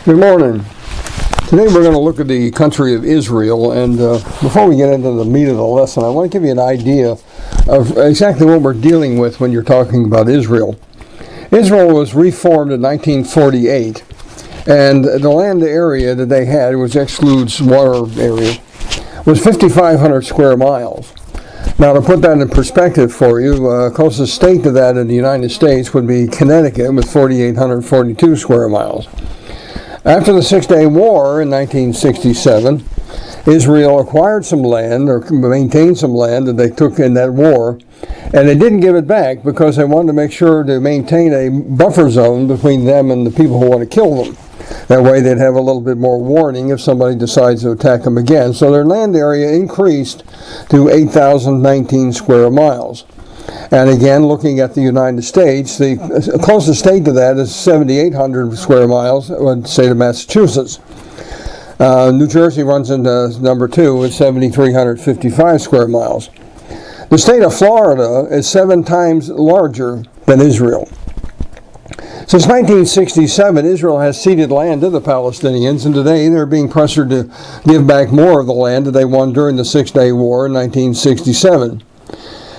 Good morning. Today we're going to look at the country of Israel, and before we get into the meat of the lesson, I want to give you an idea of exactly what we're dealing with when you're talking about Israel. Israel was reformed in 1948, and the land area that they had, which excludes water area, was 5,500 square miles. Now, to put that in perspective for you, closest state to that in the United States would be Connecticut with 4,842 square miles. After the Six-Day War in 1967, Israel acquired some land, or maintained some land that they took in that war, and they didn't give it back because they wanted to make sure to maintain a buffer zone between them and the people who want to kill them. That way they'd have a little bit more warning if somebody decides to attack them again. So their land area increased to 8,019 square miles. And again, looking at the United States, the closest state to that is 7,800 square miles, the state of Massachusetts. New Jersey runs into number 2 with 7,355 square miles. The state of Florida is 7 times larger than Israel. Since 1967, Israel has ceded land to the Palestinians, and today they're being pressured to give back more of the land that they won during the Six-Day War in 1967.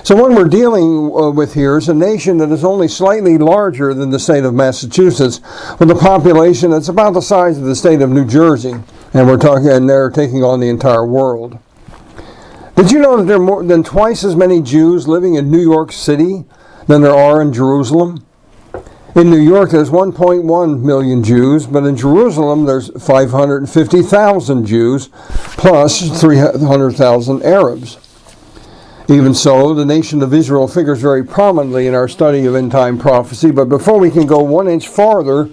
So what we're dealing with here is a nation that is only slightly larger than the state of Massachusetts, with a population that's about the size of the state of New Jersey, and they're taking on the entire world. Did you know that there are more than twice as many Jews living in New York City than there are in Jerusalem? In New York, there's 1.1 million Jews, but in Jerusalem, there's 550,000 Jews, plus 300,000 Arabs. Even so, the nation of Israel figures very prominently in our study of end-time prophecy. But before we can go 1 inch farther,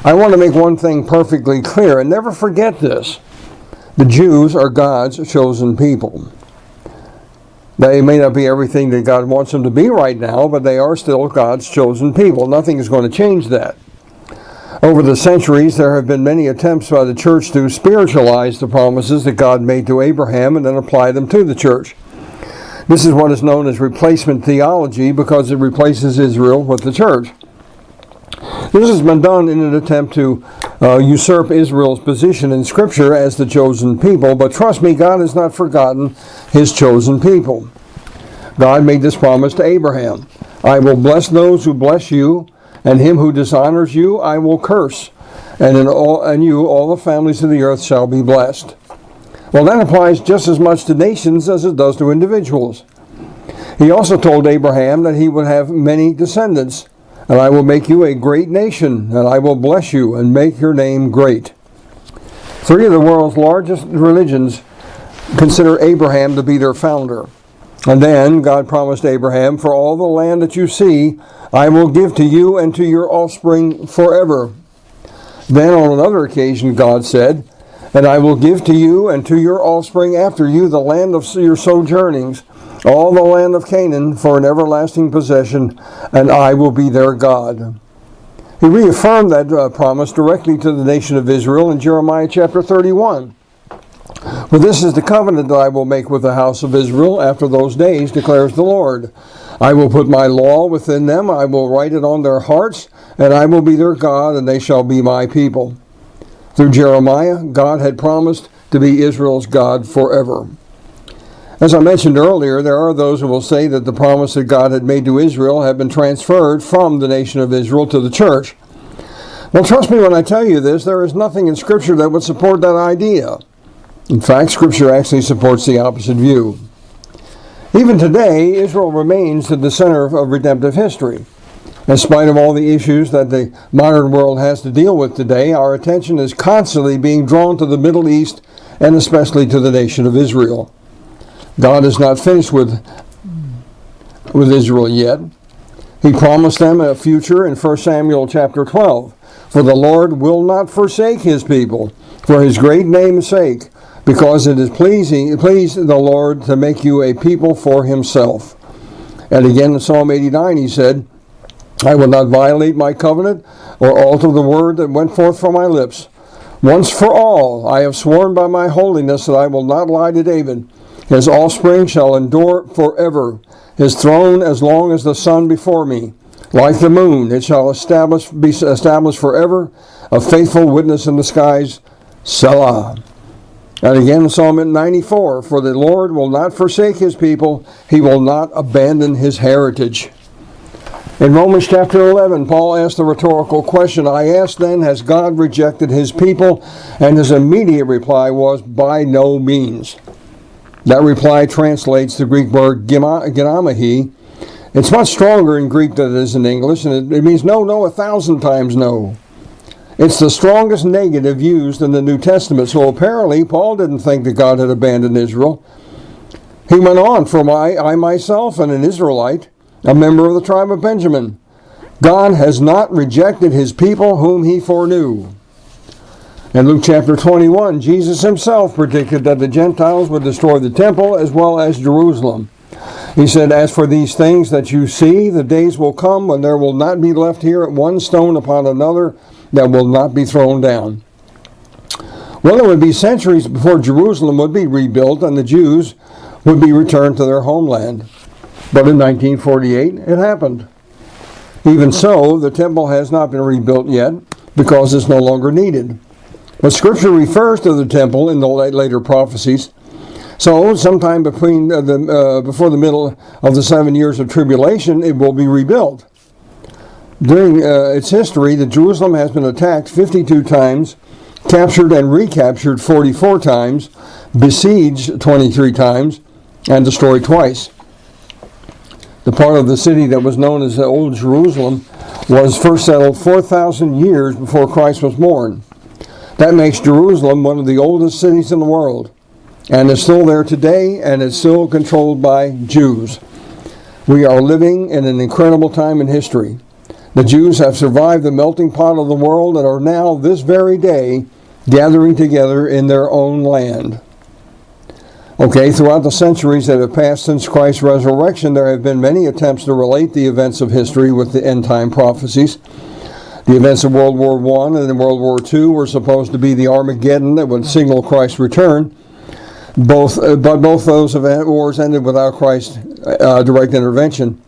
I want to make one thing perfectly clear, and never forget this. The Jews are God's chosen people. They may not be everything that God wants them to be right now, but they are still God's chosen people. Nothing is going to change that. Over the centuries, there have been many attempts by the church to spiritualize the promises that God made to Abraham and then apply them to the church. This is what is known as replacement theology because it replaces Israel with the church. This has been done in an attempt to usurp Israel's position in Scripture as the chosen people, but trust me, God has not forgotten His chosen people. God made this promise to Abraham: I will bless those who bless you, and him who dishonors you I will curse, and all the families of the earth shall be blessed. Well, that applies just as much to nations as it does to individuals. He also told Abraham that he would have many descendants, and I will make you a great nation, and I will bless you and make your name great. 3 of the world's largest religions consider Abraham to be their founder. And then God promised Abraham, for all the land that you see, I will give to you and to your offspring forever. Then on another occasion God said, and I will give to you and to your offspring after you the land of your sojournings, all the land of Canaan for an everlasting possession, and I will be their God. He reaffirmed that promise directly to the nation of Israel in Jeremiah chapter 31. For this is the covenant that I will make with the house of Israel after those days, declares the Lord. I will put my law within them, I will write it on their hearts, and I will be their God, and they shall be my people. Through Jeremiah, God had promised to be Israel's God forever. As I mentioned earlier, there are those who will say that the promise that God had made to Israel had been transferred from the nation of Israel to the church. Well, trust me when I tell you this, there is nothing in Scripture that would support that idea. In fact, Scripture actually supports the opposite view. Even today, Israel remains at the center of redemptive history. In spite of all the issues that the modern world has to deal with today, our attention is constantly being drawn to the Middle East and especially to the nation of Israel. God is not finished with Israel yet. He promised them a future in 1 Samuel chapter 12. For the Lord will not forsake His people for His great name's sake, because it is pleased the Lord to make you a people for Himself. And again in Psalm 89 He said, I will not violate my covenant or alter the word that went forth from my lips. Once for all, I have sworn by my holiness that I will not lie to David. His offspring shall endure forever, his throne as long as the sun before me. Like the moon, it shall be established forever. a faithful witness in the skies, Selah. And again in Psalm 94, for the Lord will not forsake his people, he will not abandon his heritage. In Romans chapter 11, Paul asked the rhetorical question, I ask then, has God rejected his people? And his immediate reply was, by no means. That reply translates the Greek word genamahi. It's much stronger in Greek than it is in English, and it means no, 1,000 times no. It's the strongest negative used in the New Testament, so apparently Paul didn't think that God had abandoned Israel. He went on, for I myself am an Israelite, a member of the tribe of Benjamin. God has not rejected his people whom he foreknew. In Luke chapter 21, Jesus himself predicted that the Gentiles would destroy the temple as well as Jerusalem. He said, as for these things that you see, the days will come when there will not be left here one stone upon another that will not be thrown down. Well, it would be centuries before Jerusalem would be rebuilt and the Jews would be returned to their homeland. But in 1948, it happened. Even so, the temple has not been rebuilt yet because it's no longer needed. But Scripture refers to the temple in the later prophecies. So, sometime before the middle of the 7 years of tribulation, it will be rebuilt. During its history, the Jerusalem has been attacked 52 times, captured and recaptured 44 times, besieged 23 times, and destroyed twice. The part of the city that was known as the Old Jerusalem was first settled 4,000 years before Christ was born. That makes Jerusalem one of the oldest cities in the world, and is still there today, and is still controlled by Jews. We are living in an incredible time in history. The Jews have survived the melting pot of the world and are now, this very day, gathering together in their own land. Okay, throughout the centuries that have passed since Christ's resurrection, there have been many attempts to relate the events of history with the end-time prophecies. The events of World War I and World War II were supposed to be the Armageddon that would signal Christ's return. But both those wars ended without Christ's direct intervention.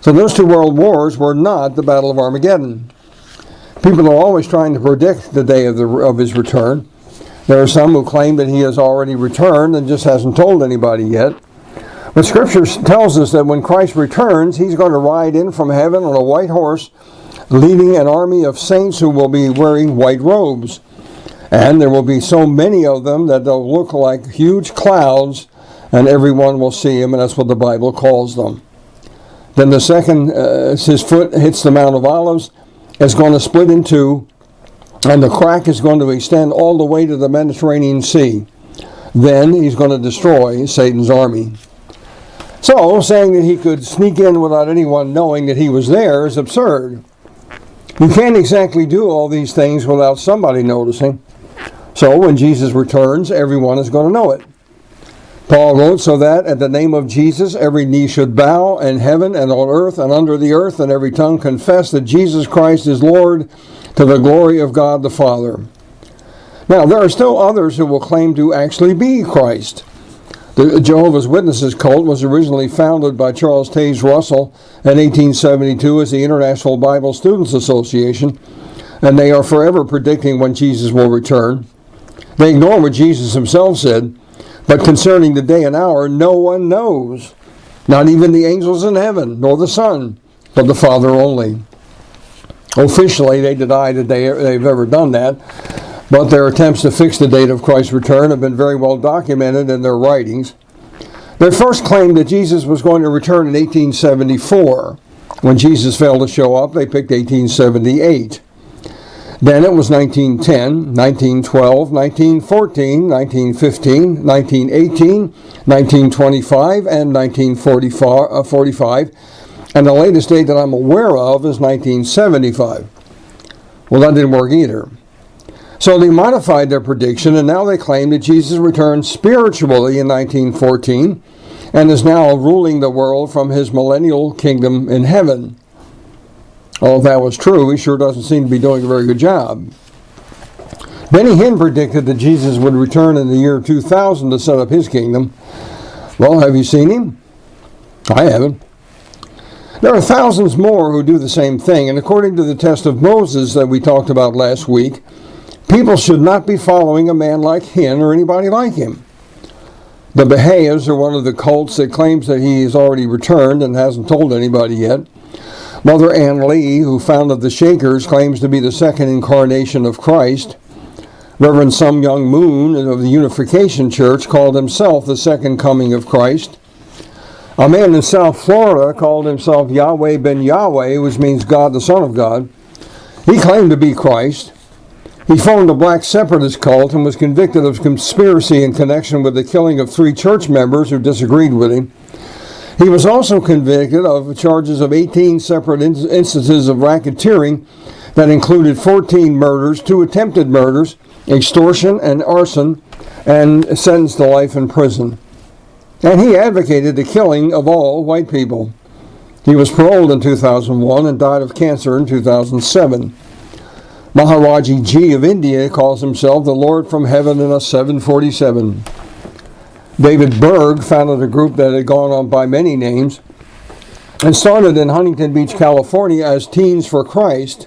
So those two world wars were not the Battle of Armageddon. People are always trying to predict the day of his return. There are some who claim that he has already returned and just hasn't told anybody yet. But Scripture tells us that when Christ returns, he's going to ride in from heaven on a white horse, leading an army of saints who will be wearing white robes. And there will be so many of them that they'll look like huge clouds, and everyone will see him, and that's what the Bible calls them. Then the second, as his foot hits the Mount of Olives, is going to split in two, and the crack is going to extend all the way to the Mediterranean Sea. Then he's going to destroy Satan's army. So, saying that he could sneak in without anyone knowing that he was there is absurd. You can't exactly do all these things without somebody noticing. So, when Jesus returns, everyone is going to know it. Paul wrote, so that at the name of Jesus every knee should bow in heaven and on earth and under the earth, and every tongue confess that Jesus Christ is Lord, to the glory of God the Father. Now, there are still others who will claim to actually be Christ. The Jehovah's Witnesses cult was originally founded by Charles Taze Russell in 1872 as the International Bible Students Association, and they are forever predicting when Jesus will return. They ignore what Jesus himself said, but concerning the day and hour, no one knows, not even the angels in heaven, nor the Son, but the Father only. Officially, they deny that they've ever done that, but their attempts to fix the date of Christ's return have been very well documented in their writings. They first claimed that Jesus was going to return in 1874. When Jesus failed to show up, they picked 1878. Then it was 1910, 1912, 1914, 1915, 1918, 1925, and 1945. And the latest date that I'm aware of is 1975. Well, that didn't work either. So they modified their prediction, and now they claim that Jesus returned spiritually in 1914 and is now ruling the world from his millennial kingdom in heaven. Well, if that was true, he sure doesn't seem to be doing a very good job. Benny Hinn predicted that Jesus would return in the year 2000 to set up his kingdom. Well, have you seen him? I haven't. There are thousands more who do the same thing, and according to the test of Moses that we talked about last week, people should not be following a man like him or anybody like him. The Baha'is are one of the cults that claims that he has already returned and hasn't told anybody yet. Mother Ann Lee, who founded the Shakers, claims to be the second incarnation of Christ. Reverend Sun Myung Moon of the Unification Church called himself the second coming of Christ. A man in South Florida called himself Yahweh ben Yahweh, which means God the Son of God. He claimed to be Christ. He formed a black separatist cult and was convicted of conspiracy in connection with the killing of 3 church members who disagreed with him. He was also convicted of charges of 18 separate instances of racketeering that included 14 murders, 2 attempted murders, extortion, and arson, and sentenced to life in prison. And he advocated the killing of all white people. He was paroled in 2001 and died of cancer in 2007. Maharaji Ji of India calls himself the Lord from Heaven in a 747. David Berg founded a group that had gone on by many names and started in Huntington Beach, California as Teens for Christ.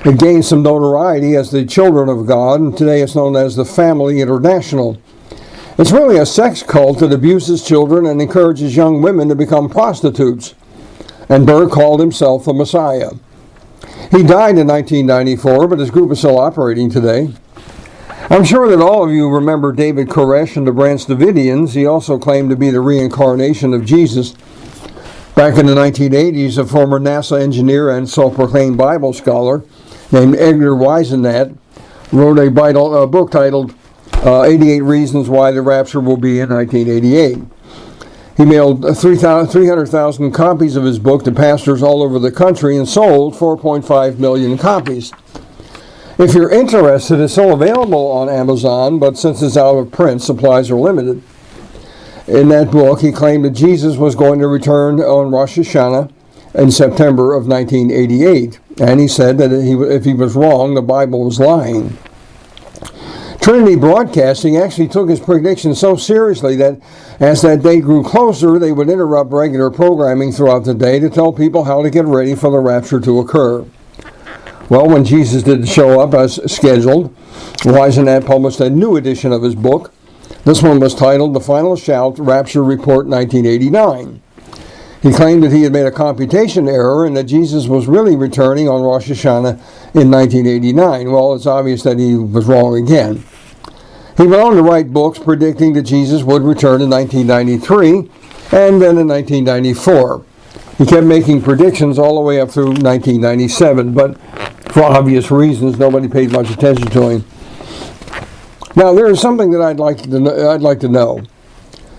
It gained some notoriety as the Children of God, and today it's known as the Family International. It's really a sex cult that abuses children and encourages young women to become prostitutes. And Berg called himself the Messiah. He died in 1994, but his group is still operating today. I'm sure that all of you remember David Koresh and the Branch Davidians. He also claimed to be the reincarnation of Jesus. Back in the 1980s, a former NASA engineer and self-proclaimed Bible scholar named Edgar Whisenant wrote a book titled 88 Reasons Why the Rapture Will Be in 1988. He mailed 300,000 copies of his book to pastors all over the country and sold 4.5 million copies. If you're interested, it's still available on Amazon, but since it's out of print, supplies are limited. In that book, he claimed that Jesus was going to return on Rosh Hashanah in September of 1988. And he said that if he was wrong, the Bible was lying. Trinity Broadcasting actually took his prediction so seriously that as that day grew closer, they would interrupt regular programming throughout the day to tell people how to get ready for the rapture to occur. Well, when Jesus didn't show up as scheduled, Whisenant published a new edition of his book. This one was titled The Final Shout, Rapture Report 1989. He claimed that he had made a computation error and that Jesus was really returning on Rosh Hashanah in 1989. Well, it's obvious that he was wrong again. He went on to write books predicting that Jesus would return in 1993 and then in 1994. He kept making predictions all the way up through 1997, but for obvious reasons, nobody paid much attention to him. Now, there is something that I'd like to know.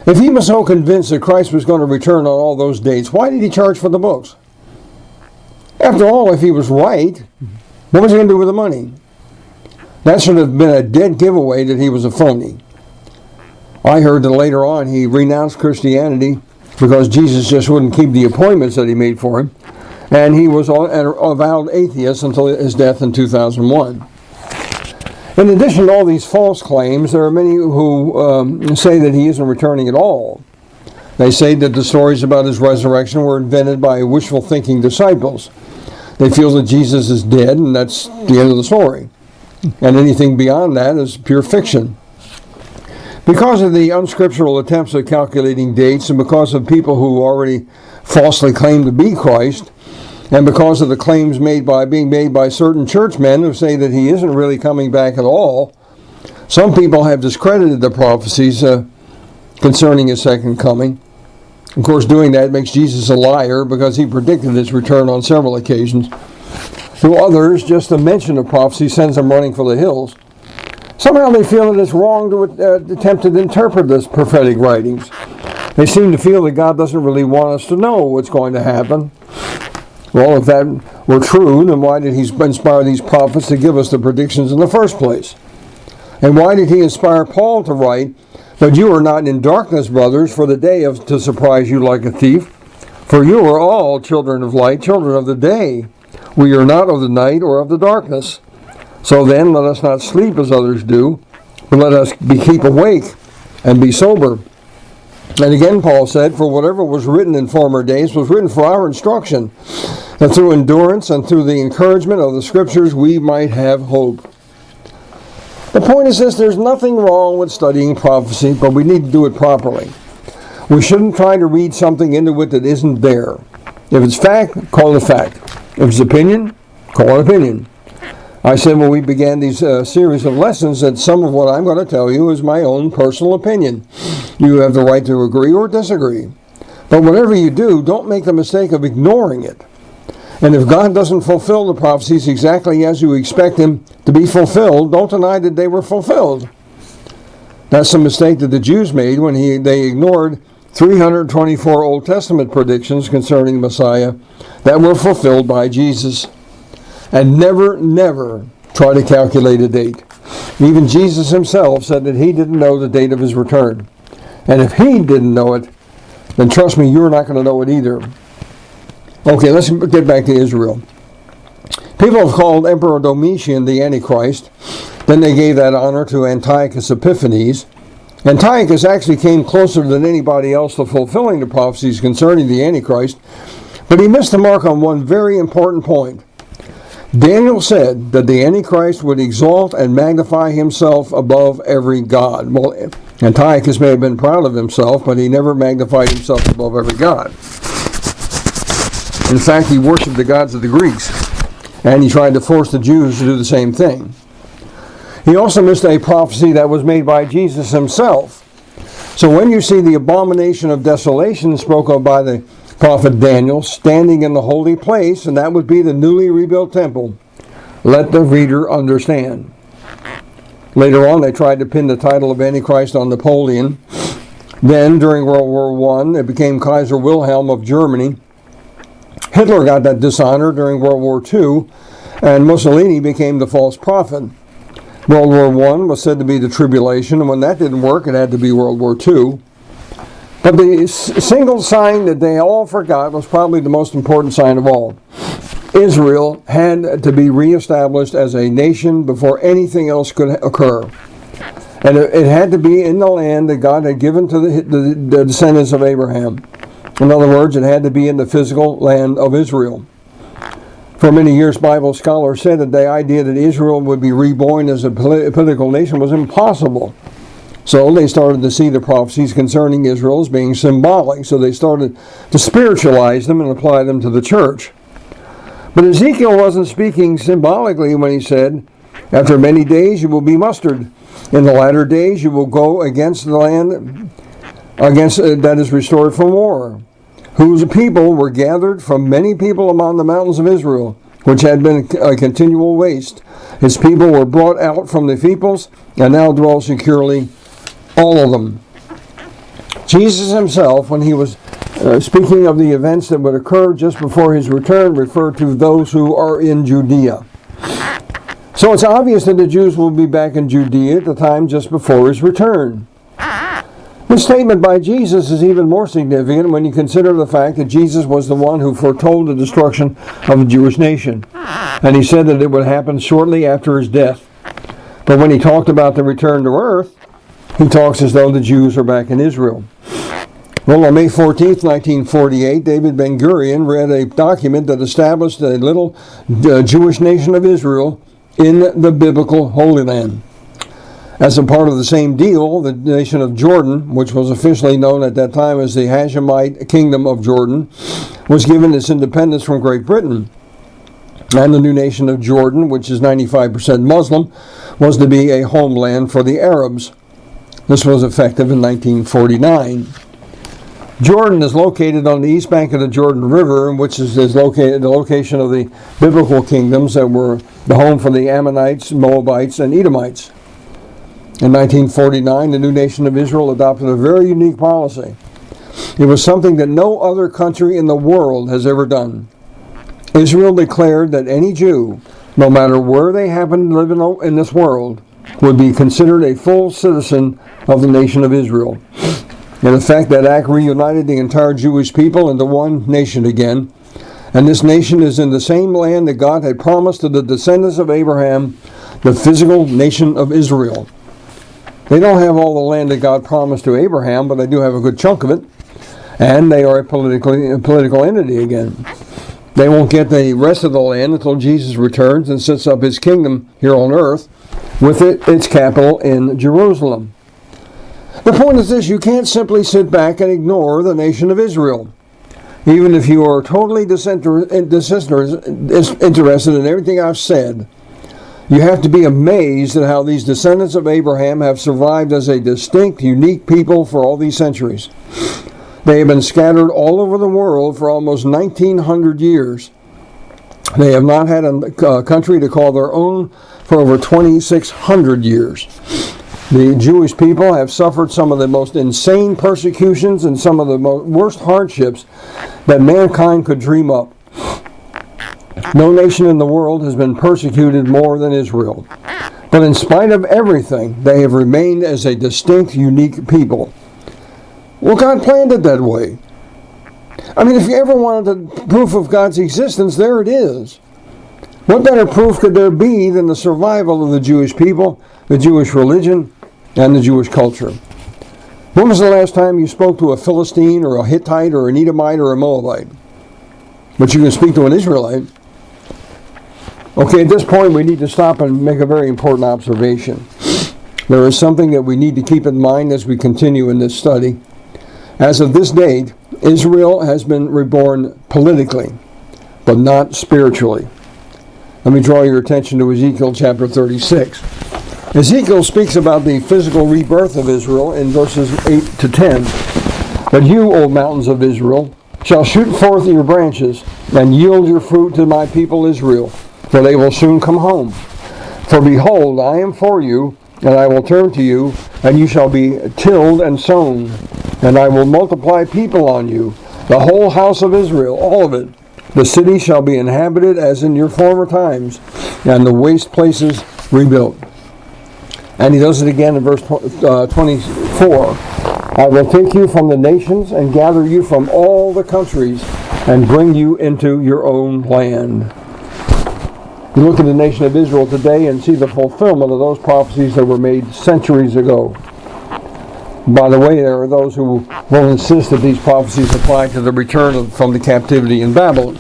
If he was so convinced that Christ was going to return on all those dates, why did he charge for the books? After all, if he was right, what was he going to do with the money? That should have been a dead giveaway that he was a phony. I heard that later on he renounced Christianity because Jesus just wouldn't keep the appointments that he made for him, and he was an avowed atheist until his death in 2001. In addition to all these false claims, there are many who say that he isn't returning at all. They say that the stories about his resurrection were invented by wishful thinking disciples. They feel that Jesus is dead and that's the end of the story. And anything beyond that is pure fiction. Because of the unscriptural attempts at calculating dates and because of people who already falsely claim to be Christ, and because of the claims being made by certain churchmen who say that he isn't really coming back at all, some people have discredited the prophecies concerning his second coming. Of course, doing that makes Jesus a liar because he predicted his return on several occasions. To others, just the mention of prophecy sends them running for the hills. Somehow they feel that it's wrong to attempt to interpret this prophetic writings. They seem to feel that God doesn't really want us to know what's going to happen. Well, if that were true, then why did he inspire these prophets to give us the predictions in the first place? And why did he inspire Paul to write, "But you are not in darkness, brothers, for the day to surprise you like a thief? For you are all children of light, children of the day. We are not of the night or of the darkness. So then let us not sleep as others do, but let us keep awake and be sober." And again, Paul said, for whatever was written in former days was written for our instruction, that through endurance and through the encouragement of the Scriptures we might have hope. The point is this: there's nothing wrong with studying prophecy, but we need to do it properly. We shouldn't try to read something into it that isn't there. If it's fact, call it a fact. If it's opinion, call it opinion. I said when we began these series of lessons that some of what I'm going to tell you is my own personal opinion. You have the right to agree or disagree. But whatever you do, don't make the mistake of ignoring it. And if God doesn't fulfill the prophecies exactly as you expect Him to be fulfilled, don't deny that they were fulfilled. That's the mistake that the Jews made when they ignored 324 Old Testament predictions concerning Messiah that were fulfilled by Jesus. And never try to calculate a date. Even Jesus Himself said that He didn't know the date of His return. And if He didn't know it, then trust me, you're not going to know it either. Okay, let's get back to Israel. People have called Emperor Domitian the Antichrist. Then they gave that honor to Antiochus Epiphanes. Antiochus actually came closer than anybody else to fulfilling the prophecies concerning the Antichrist, but he missed the mark on one very important point. Daniel said that the Antichrist would exalt and magnify himself above every god. Well, Antiochus may have been proud of himself, but he never magnified himself above every god. In fact, he worshipped the gods of the Greeks, and he tried to force the Jews to do the same thing. He also missed a prophecy that was made by Jesus Himself. So when you see the abomination of desolation spoken of by the prophet Daniel standing in the holy place, and that would be the newly rebuilt temple, let the reader understand. Later on, they tried to pin the title of Antichrist on Napoleon. Then, during World War I, it became Kaiser Wilhelm of Germany. Hitler got that dishonor during World War II, and Mussolini became the false prophet. World War I was said to be the tribulation, and when that didn't work, it had to be World War II. But the single sign that they all forgot was probably the most important sign of all. Israel had to be reestablished as a nation before anything else could occur. And it had to be in the land that God had given to the descendants of Abraham. In other words, it had to be in the physical land of Israel. For many years, Bible scholars said that the idea that Israel would be reborn as a political nation was impossible. So they started to see the prophecies concerning Israel as being symbolic. So they started to spiritualize them and apply them to the church. But Ezekiel wasn't speaking symbolically when he said, after many days you will be mustered. In the latter days you will go against the land that is restored from war, whose people were gathered from many people among the mountains of Israel, which had been a continual waste. His people were brought out from the peoples and now dwell securely, all of them. Jesus Himself, when He was speaking of the events that would occur just before His return, referred to those who are in Judea. So it's obvious that the Jews will be back in Judea at the time just before His return. This statement by Jesus is even more significant when you consider the fact that Jesus was the one who foretold the destruction of the Jewish nation. And He said that it would happen shortly after His death. But when He talked about the return to earth, He talks as though the Jews are back in Israel. Well, on May 14th, 1948, David Ben-Gurion read a document that established a little Jewish nation of Israel in the biblical Holy Land. As a part of the same deal, the nation of Jordan, which was officially known at that time as the Hashemite Kingdom of Jordan, was given its independence from Great Britain. And the new nation of Jordan, which is 95% Muslim, was to be a homeland for the Arabs. This was effective in 1949. Jordan is located on the east bank of the Jordan River, which is located the location of the biblical kingdoms that were the home for the Ammonites, Moabites, and Edomites. In 1949, the new nation of Israel adopted a very unique policy. It was something that no other country in the world has ever done. Israel declared that any Jew, no matter where they happen to live in this world, would be considered a full citizen of the nation of Israel. In effect, that act reunited the entire Jewish people into one nation again. And this nation is in the same land that God had promised to the descendants of Abraham, the physical nation of Israel. They don't have all the land that God promised to Abraham, but they do have a good chunk of it. And they are a political entity again. They won't get the rest of the land until Jesus returns and sets up his kingdom here on earth, with its capital in Jerusalem. The point is this: you can't simply sit back and ignore the nation of Israel. Even if you are totally disinterested in everything I've said, you have to be amazed at how these descendants of Abraham have survived as a distinct, unique people for all these centuries. They have been scattered all over the world for almost 1,900 years. They have not had a country to call their own for over 2,600 years. The Jewish people have suffered some of the most insane persecutions and some of the worst hardships that mankind could dream up. No nation in the world has been persecuted more than Israel. But in spite of everything, they have remained as a distinct, unique people. Well, God planned it that way. I mean, if you ever wanted proof of God's existence, there it is. What better proof could there be than the survival of the Jewish people, the Jewish religion, and the Jewish culture? When was the last time you spoke to a Philistine or a Hittite or an Edomite or a Moabite? But you can speak to an Israelite. Okay, at this point we need to stop and make a very important observation. There is something that we need to keep in mind as we continue in this study. As of this date, Israel has been reborn politically, but not spiritually. Let me draw your attention to Ezekiel chapter 36. Ezekiel speaks about the physical rebirth of Israel in verses 8 to 10. But you, O mountains of Israel, shall shoot forth your branches, and yield your fruit to my people Israel, for they will soon come home. For behold, I am for you, and I will turn to you, and you shall be tilled and sown, and I will multiply people on you, the whole house of Israel, all of it. The city shall be inhabited as in your former times, and the waste places rebuilt. And he does it again in verse 24. I will take you from the nations and gather you from all the countries and bring you into your own land. You look at the nation of Israel today and see the fulfillment of those prophecies that were made centuries ago. By the way, there are those who will insist that these prophecies apply to the return from the captivity in Babylon.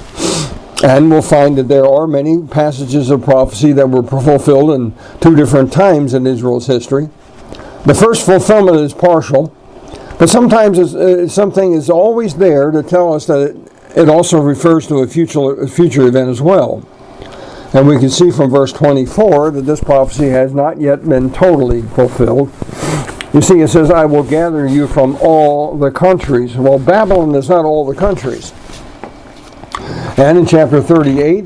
And we'll find that there are many passages of prophecy that were fulfilled in two different times in Israel's history. The first fulfillment is partial, but sometimes something is always there to tell us that it also refers to a future event as well. And we can see from verse 24 that this prophecy has not yet been totally fulfilled. You see, it says, I will gather you from all the countries. Well, Babylon is not all the countries. And in chapter 38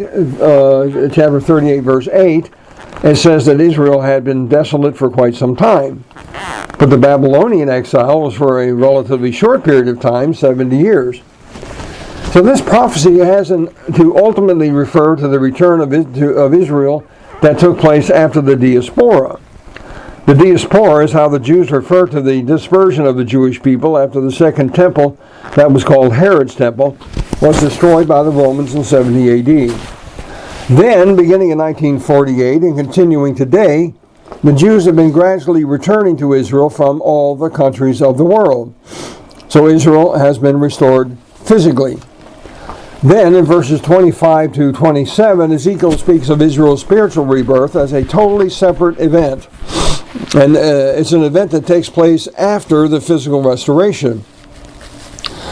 verse 8, it says that Israel had been desolate for quite some time. But the Babylonian exile was for a relatively short period of time, 70 years. So this prophecy has to ultimately refer to the return of Israel that took place after the diaspora. The diaspora is how the Jews refer to the dispersion of the Jewish people after the second temple, that was called Herod's temple, was destroyed by the Romans in 70 A.D. Then, beginning in 1948 and continuing today, the Jews have been gradually returning to Israel from all the countries of the world. So Israel has been restored physically. Then, in verses 25 to 27, Ezekiel speaks of Israel's spiritual rebirth as a totally separate event. And it's an event that takes place after the physical restoration.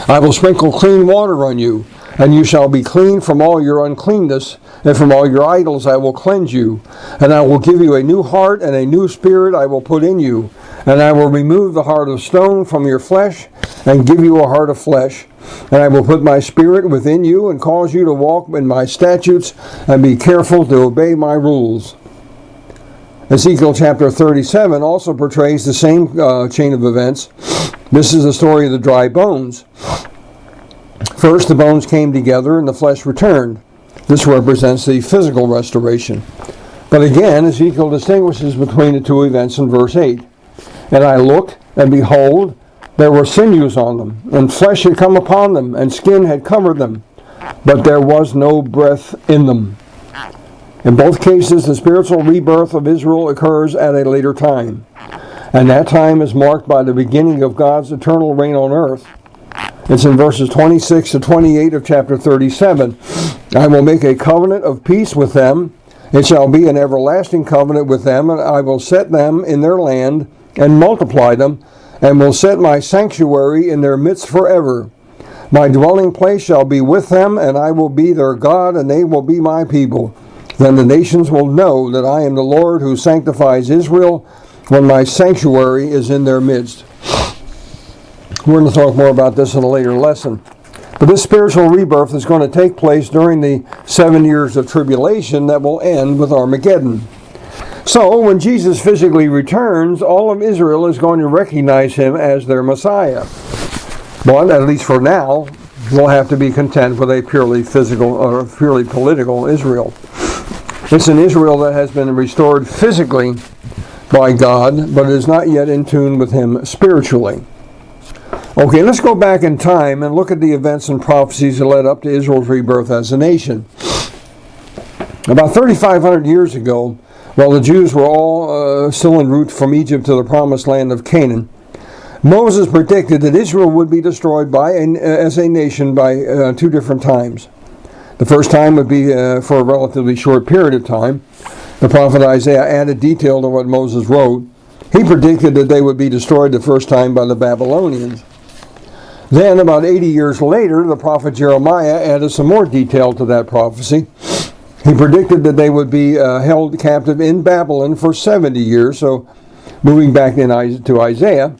I will sprinkle clean water on you, and you shall be clean from all your uncleanness, and from all your idols I will cleanse you. And I will give you a new heart, and a new spirit I will put in you. And I will remove the heart of stone from your flesh, and give you a heart of flesh. And I will put my spirit within you, and cause you to walk in my statutes, and be careful to obey my rules. Ezekiel chapter 37 also portrays the same chain of events. This is the story of the dry bones. First, the bones came together and the flesh returned. This represents the physical restoration. But again, Ezekiel distinguishes between the two events in verse 8. And I looked, and behold, there were sinews on them, and flesh had come upon them, and skin had covered them, but there was no breath in them. In both cases, the spiritual rebirth of Israel occurs at a later time. And that time is marked by the beginning of God's eternal reign on earth. It's in verses 26 to 28 of chapter 37. I will make a covenant of peace with them. It shall be an everlasting covenant with them, and I will set them in their land and multiply them, and will set my sanctuary in their midst forever. My dwelling place shall be with them, and I will be their God, and they will be my people. Then the nations will know that I am the Lord who sanctifies Israel, when my sanctuary is in their midst. We're going to talk more about this in a later lesson. But this spiritual rebirth is going to take place during the 7 years of tribulation that will end with Armageddon. So, when Jesus physically returns, all of Israel is going to recognize him as their Messiah. But, at least for now, we'll have to be content with a purely physical or purely political Israel. It's an Israel that has been restored physically by God, but is not yet in tune with him spiritually. Okay, let's go back in time and look at the events and prophecies that led up to Israel's rebirth as a nation. About 3,500 years ago, while the Jews were all still en route from Egypt to the promised land of Canaan, Moses predicted that Israel would be destroyed as a nation by two different times. The first time would be for a relatively short period of time. The prophet Isaiah added detail to what Moses wrote. He predicted that they would be destroyed the first time by the Babylonians. Then, about 80 years later, the prophet Jeremiah added some more detail to that prophecy. He predicted that they would be held captive in Babylon for 70 years. So, moving back to Isaiah,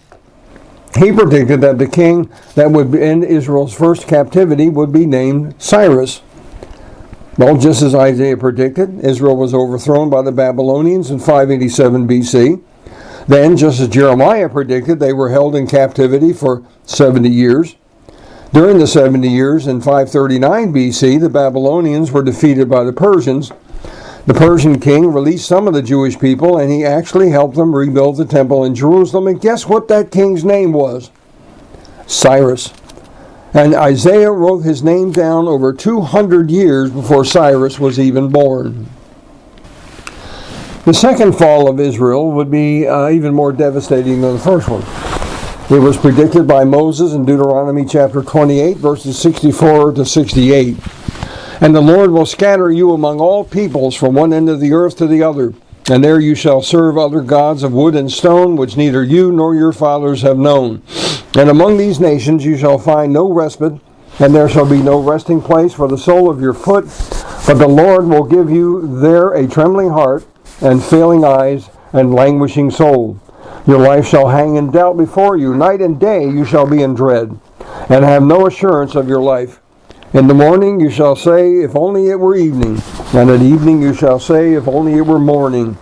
he predicted that the king that would end Israel's first captivity would be named Cyrus. Well, just as Isaiah predicted, Israel was overthrown by the Babylonians in 587 BC. Then, just as Jeremiah predicted, they were held in captivity for 70 years. During the 70 years in 539 BC, the Babylonians were defeated by the Persians. The Persian king released some of the Jewish people, and he actually helped them rebuild the temple in Jerusalem. And guess what that king's name was? Cyrus. And Isaiah wrote his name down over 200 years before Cyrus was even born. The second fall of Israel would be even more devastating than the first one. It was predicted by Moses in Deuteronomy chapter 28, verses 64 to 68. And the Lord will scatter you among all peoples from one end of the earth to the other. And there you shall serve other gods of wood and stone, which neither you nor your fathers have known. And among these nations you shall find no respite, and there shall be no resting place for the sole of your foot. But the Lord will give you there a trembling heart, and failing eyes, and languishing soul. Your life shall hang in doubt before you. Night and day you shall be in dread, and have no assurance of your life. In the morning you shall say, if only it were evening. And at evening you shall say, if only it were morning.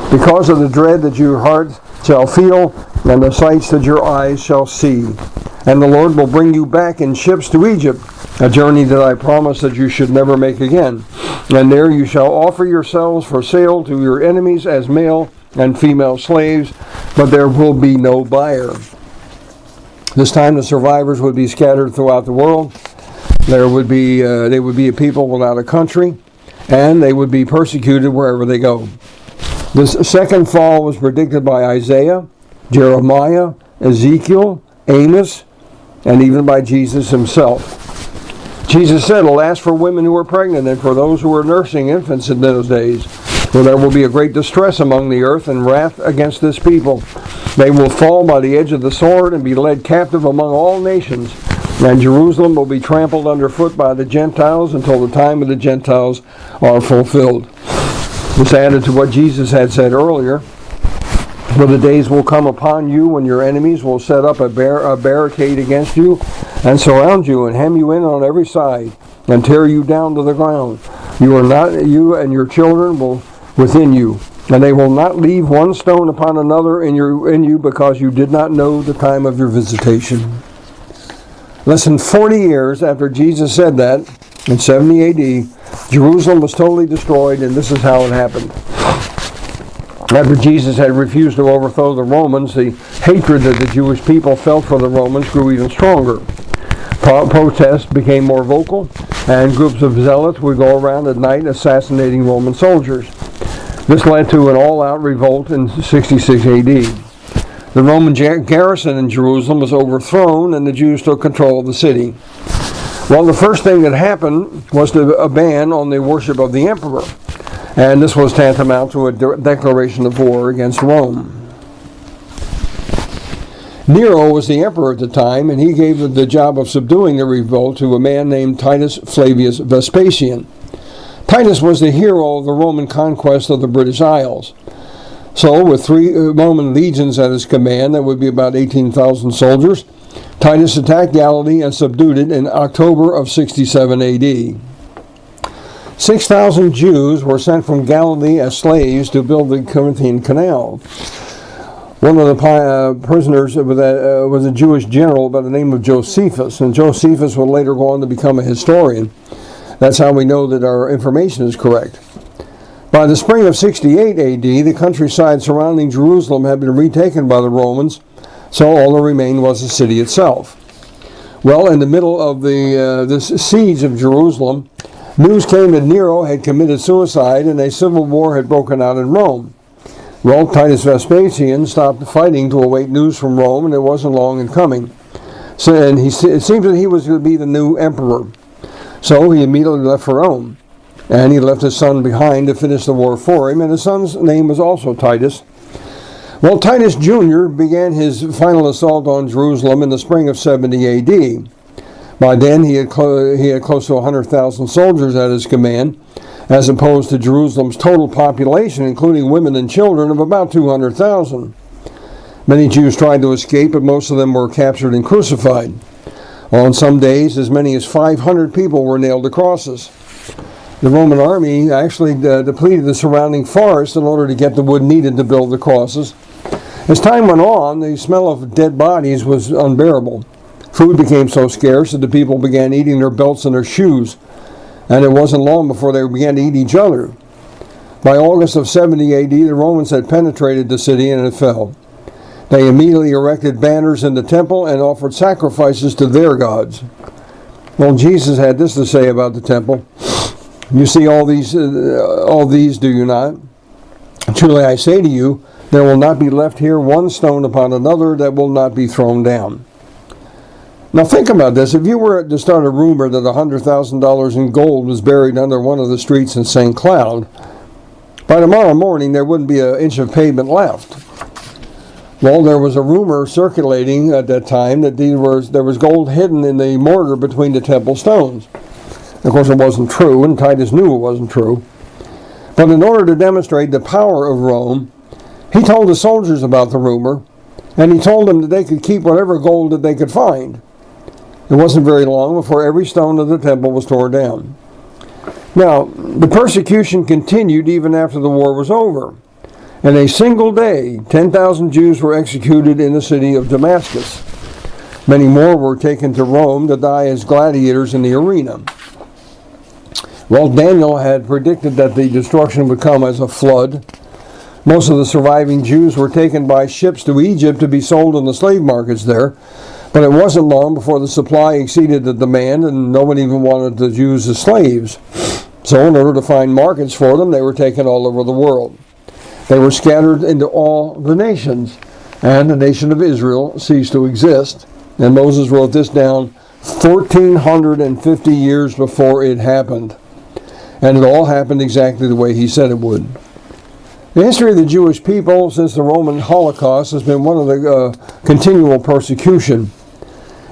Because of the dread that your heart shall feel, and the sights that your eyes shall see. And the Lord will bring you back in ships to Egypt, a journey that I promised that you should never make again. And there you shall offer yourselves for sale to your enemies as male and female slaves, but there will be no buyer. This time the survivors would be scattered throughout the world. They would be a people without a country, and they would be persecuted wherever they go. This second fall was predicted by Isaiah, Jeremiah, Ezekiel, Amos, and even by Jesus himself. Jesus said, alas for women who are pregnant and for those who are nursing infants in those days, for there will be a great distress among the earth and wrath against this people. They will fall by the edge of the sword and be led captive among all nations. And Jerusalem will be trampled underfoot by the Gentiles until the time of the Gentiles are fulfilled. This added to what Jesus had said earlier. For the days will come upon you when your enemies will set up a barricade against you and surround you and hem you in on every side and tear you down to the ground. You and your children will within you, and they will not leave one stone upon another in you because you did not know the time of your visitation. Less than 40 years after Jesus said that, in 70 AD, Jerusalem was totally destroyed, and this is how it happened. After Jesus had refused to overthrow the Romans, the hatred that the Jewish people felt for the Romans grew even stronger. Protests became more vocal, and groups of zealots would go around at night assassinating Roman soldiers. This led to an all-out revolt in 66 AD. The Roman garrison in Jerusalem was overthrown, and the Jews took control of the city. Well, the first thing that happened was a ban on the worship of the emperor, and this was tantamount to a declaration of war against Rome. Nero was the emperor at the time, and he gave the job of subduing the revolt to a man named Titus Flavius Vespasian. Titus was the hero of the Roman conquest of the British Isles. So, with 3 Roman legions at his command, that would be about 18,000 soldiers, Titus attacked Galilee and subdued it in October of 67 AD. 6,000 Jews were sent from Galilee as slaves to build the Corinthian Canal. One of the prisoners was a Jewish general by the name of Josephus, and Josephus would later go on to become a historian. That's how we know that our information is correct. By the spring of 68 AD, the countryside surrounding Jerusalem had been retaken by the Romans, so all that remained was the city itself. Well, in the middle of this siege of Jerusalem, news came that Nero had committed suicide and a civil war had broken out in Rome. Well, Titus Vespasian stopped fighting to await news from Rome, and it wasn't long in coming. So, it seems that he was going to be the new emperor. So he immediately left for Rome, and he left his son behind to finish the war for him, and his son's name was also Titus. Well, Titus Jr. began his final assault on Jerusalem in the spring of 70 AD. By then, he had close to 100,000 soldiers at his command, as opposed to Jerusalem's total population, including women and children, of about 200,000. Many Jews tried to escape, but most of them were captured and crucified. On some days, as many as 500 people were nailed to crosses. The Roman army actually depleted the surrounding forest in order to get the wood needed to build the crosses. As time went on, the smell of dead bodies was unbearable. Food became so scarce that the people began eating their belts and their shoes, and it wasn't long before they began to eat each other. By August of 70 AD, the Romans had penetrated the city and it fell. They immediately erected banners in the temple and offered sacrifices to their gods. Well, Jesus had this to say about the temple. You see all these, do you not? Truly I say to you, there will not be left here one stone upon another that will not be thrown down. Now think about this. If you were to start a rumor that $100,000 in gold was buried under one of the streets in St. Cloud, by tomorrow morning there wouldn't be an inch of pavement left. Well, there was a rumor circulating at that time that there was gold hidden in the mortar between the temple stones. Of course, it wasn't true, and Titus knew it wasn't true. But in order to demonstrate the power of Rome, he told the soldiers about the rumor, and he told them that they could keep whatever gold that they could find. It wasn't very long before every stone of the temple was torn down. Now, the persecution continued even after the war was over. In a single day, 10,000 Jews were executed in the city of Damascus. Many more were taken to Rome to die as gladiators in the arena. Well, Daniel had predicted that the destruction would come as a flood. Most of the surviving Jews were taken by ships to Egypt to be sold in the slave markets there. But it wasn't long before the supply exceeded the demand, and no one even wanted the Jews as slaves. So in order to find markets for them, they were taken all over the world. They were scattered into all the nations, and the nation of Israel ceased to exist. And Moses wrote this down 1,450 years before it happened. And it all happened exactly the way he said it would. The history of the Jewish people since the Roman Holocaust has been one of the continual persecution.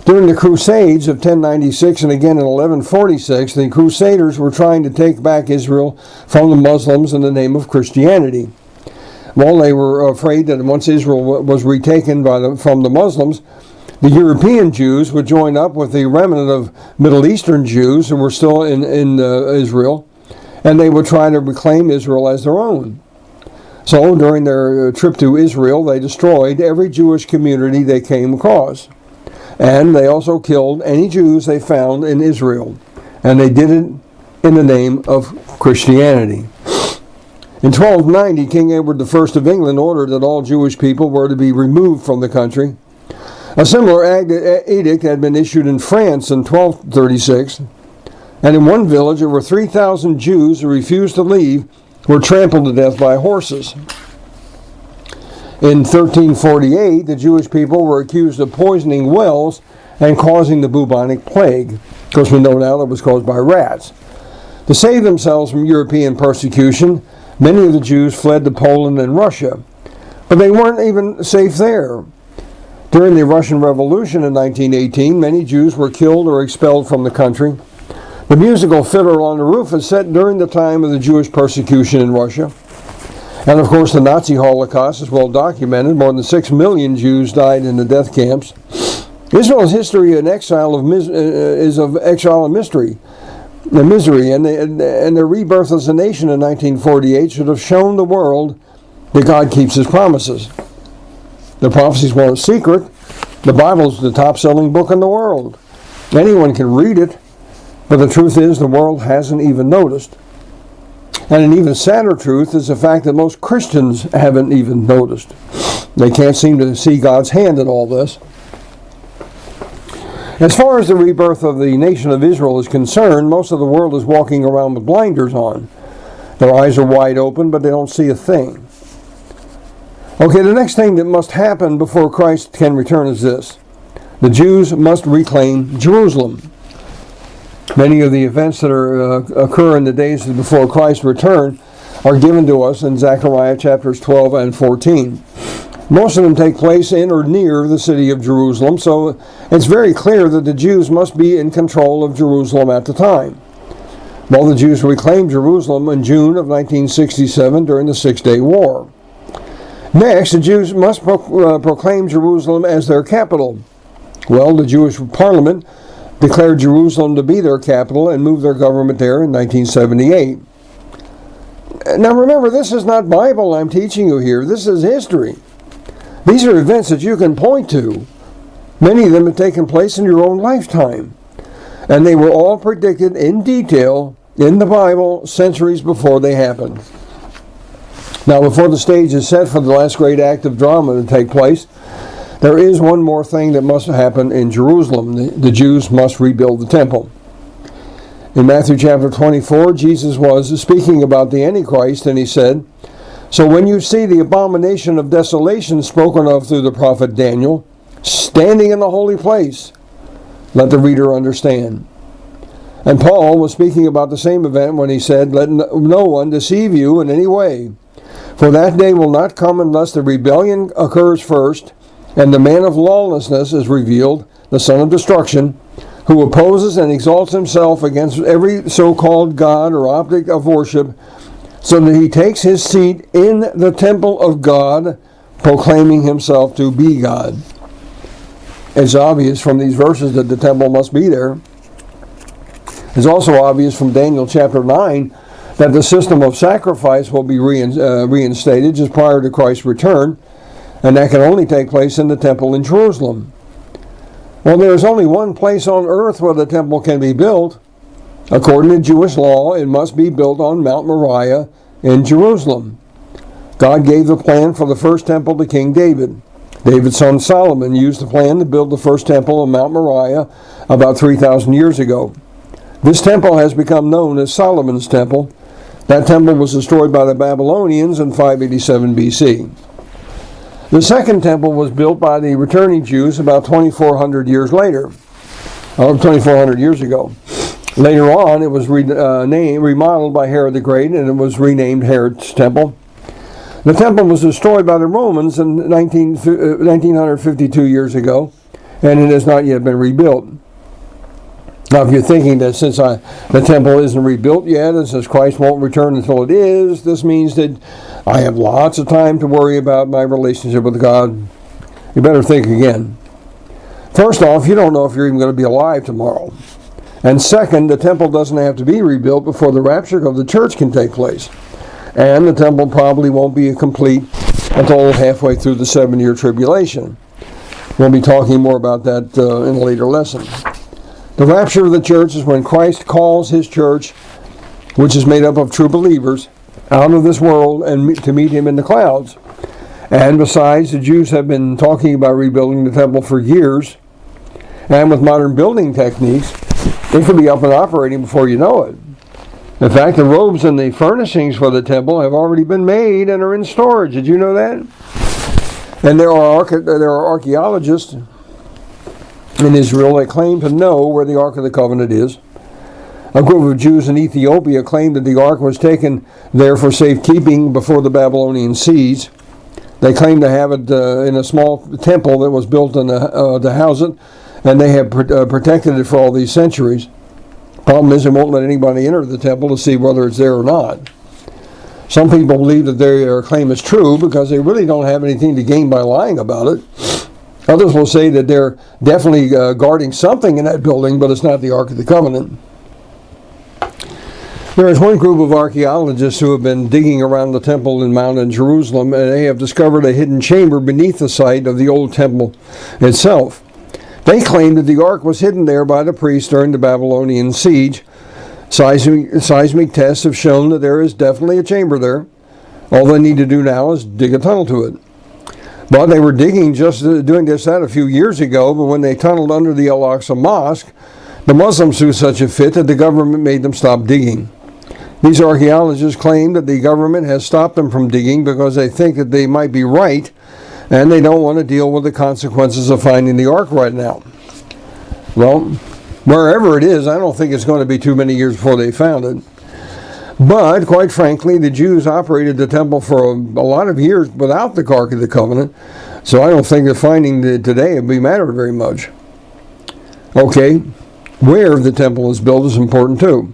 During the Crusades of 1096 and again in 1146, the Crusaders were trying to take back Israel from the Muslims in the name of Christianity. Well, they were afraid that once Israel was retaken from the Muslims, the European Jews would join up with the remnant of Middle Eastern Jews who were still in Israel, and they would try to reclaim Israel as their own. So during their trip to Israel, they destroyed every Jewish community they came across. And they also killed any Jews they found in Israel. And they did it in the name of Christianity. In 1290, King Edward I of England ordered that all Jewish people were to be removed from the country. A similar edict had been issued in France in 1236. And in one village, over 3,000 Jews who refused to leave were trampled to death by horses. In 1348, the Jewish people were accused of poisoning wells and causing the bubonic plague. Of course, we know now it was caused by rats. To save themselves from European persecution, many of the Jews fled to Poland and Russia. But they weren't even safe there. During the Russian Revolution in 1918, many Jews were killed or expelled from the country. The musical Fiddler on the Roof is set during the time of the Jewish persecution in Russia. And of course, the Nazi Holocaust is well documented. More than 6 million Jews died in the death camps. Israel's history in exile is of exile and mystery, the misery, and their rebirth as a nation in 1948 should have shown the world that God keeps His promises. The prophecies weren't secret. The Bible is the top-selling book in the world. Anyone can read it, but the truth is the world hasn't even noticed. And an even sadder truth is the fact that most Christians haven't even noticed. They can't seem to see God's hand in all this. As far as the rebirth of the nation of Israel is concerned, most of the world is walking around with blinders on. Their eyes are wide open, but they don't see a thing. Okay, the next thing that must happen before Christ can return is this. The Jews must reclaim Jerusalem. Many of the events that occur in the days before Christ's return are given to us in Zechariah chapters 12 and 14. Most of them take place in or near the city of Jerusalem, so it's very clear that the Jews must be in control of Jerusalem at the time. Well, the Jews reclaimed Jerusalem in June of 1967 during the Six-Day War. Next, the Jews must proclaim Jerusalem as their capital. Well, the Jewish parliament declared Jerusalem to be their capital and moved their government there in 1978. Now remember, this is not Bible I'm teaching you here. This is history. These are events that you can point to. Many of them have taken place in your own lifetime. And they were all predicted in detail in the Bible centuries before they happened. Now, before the stage is set for the last great act of drama to take place, there is one more thing that must happen in Jerusalem. The Jews must rebuild the temple. In Matthew chapter 24, Jesus was speaking about the Antichrist, and He said, "So when you see the abomination of desolation spoken of through the prophet Daniel, standing in the holy place, let the reader understand." And Paul was speaking about the same event when he said, "Let no one deceive you in any way. For that day will not come unless the rebellion occurs first, and the man of lawlessness is revealed, the son of destruction, who opposes and exalts himself against every so-called God or object of worship, so that he takes his seat in the temple of God, proclaiming himself to be God." It's obvious from these verses that the temple must be there. It's also obvious from Daniel chapter 9 that the system of sacrifice will be reinstated just prior to Christ's return, and that can only take place in the temple in Jerusalem. Well, there is only one place on earth where the temple can be built. According to Jewish law, it must be built on Mount Moriah in Jerusalem. God gave the plan for the first temple to King David. David's son Solomon used the plan to build the first temple on Mount Moriah about 3,000 years ago. This temple has become known as Solomon's Temple. That temple was destroyed by the Babylonians in 587 BC. The second temple was built by the returning Jews about 2,400 years later, or 2,400 years ago. Later on, it was remodeled by Herod the Great, and it was renamed Herod's Temple. The temple was destroyed by the Romans in 1952 years ago, and it has not yet been rebuilt. Now, if you're thinking that since the temple isn't rebuilt yet, and since Christ won't return until it is, this means that I have lots of time to worry about my relationship with God, you better think again. First off, you don't know if you're even going to be alive tomorrow. And second, the temple doesn't have to be rebuilt before the rapture of the church can take place. And the temple probably won't be complete until halfway through the 7-year tribulation. We'll be talking more about that in a later lesson. The rapture of the church is when Christ calls His church, which is made up of true believers, out of this world and to meet Him in the clouds. And besides, the Jews have been talking about rebuilding the temple for years. And with modern building techniques, it could be up and operating before you know it. In fact, the robes and the furnishings for the temple have already been made and are in storage. Did you know that? And there are archaeologists in Israel that claim to know where the Ark of the Covenant is. A group of Jews in Ethiopia claim that the Ark was taken there for safekeeping before the Babylonian siege. They claim to have it in a small temple that was built to house it, and they have protected it for all these centuries. Problem is, they won't let anybody enter the temple to see whether it's there or not. Some people believe that their claim is true because they really don't have anything to gain by lying about it. Others will say that they're definitely guarding something in that building, but it's not the Ark of the Covenant. There is one group of archaeologists who have been digging around the temple in Mount Jerusalem, and they have discovered a hidden chamber beneath the site of the old temple itself. They claim that the Ark was hidden there by the priests during the Babylonian siege. Seismic tests have shown that there is definitely a chamber there. All they need to do now is dig a tunnel to it. But they were doing just that a few years ago, but when they tunneled under the Al-Aqsa Mosque, the Muslims threw such a fit that the government made them stop digging. These archaeologists claim that the government has stopped them from digging because they think that they might be right, and they don't want to deal with the consequences of finding the Ark right now. Well, wherever it is, I don't think it's going to be too many years before they found it. But, quite frankly, the Jews operated the temple for a lot of years without the Ark of the Covenant, so I don't think that finding it today would be mattered very much. Okay, where the temple is built is important too.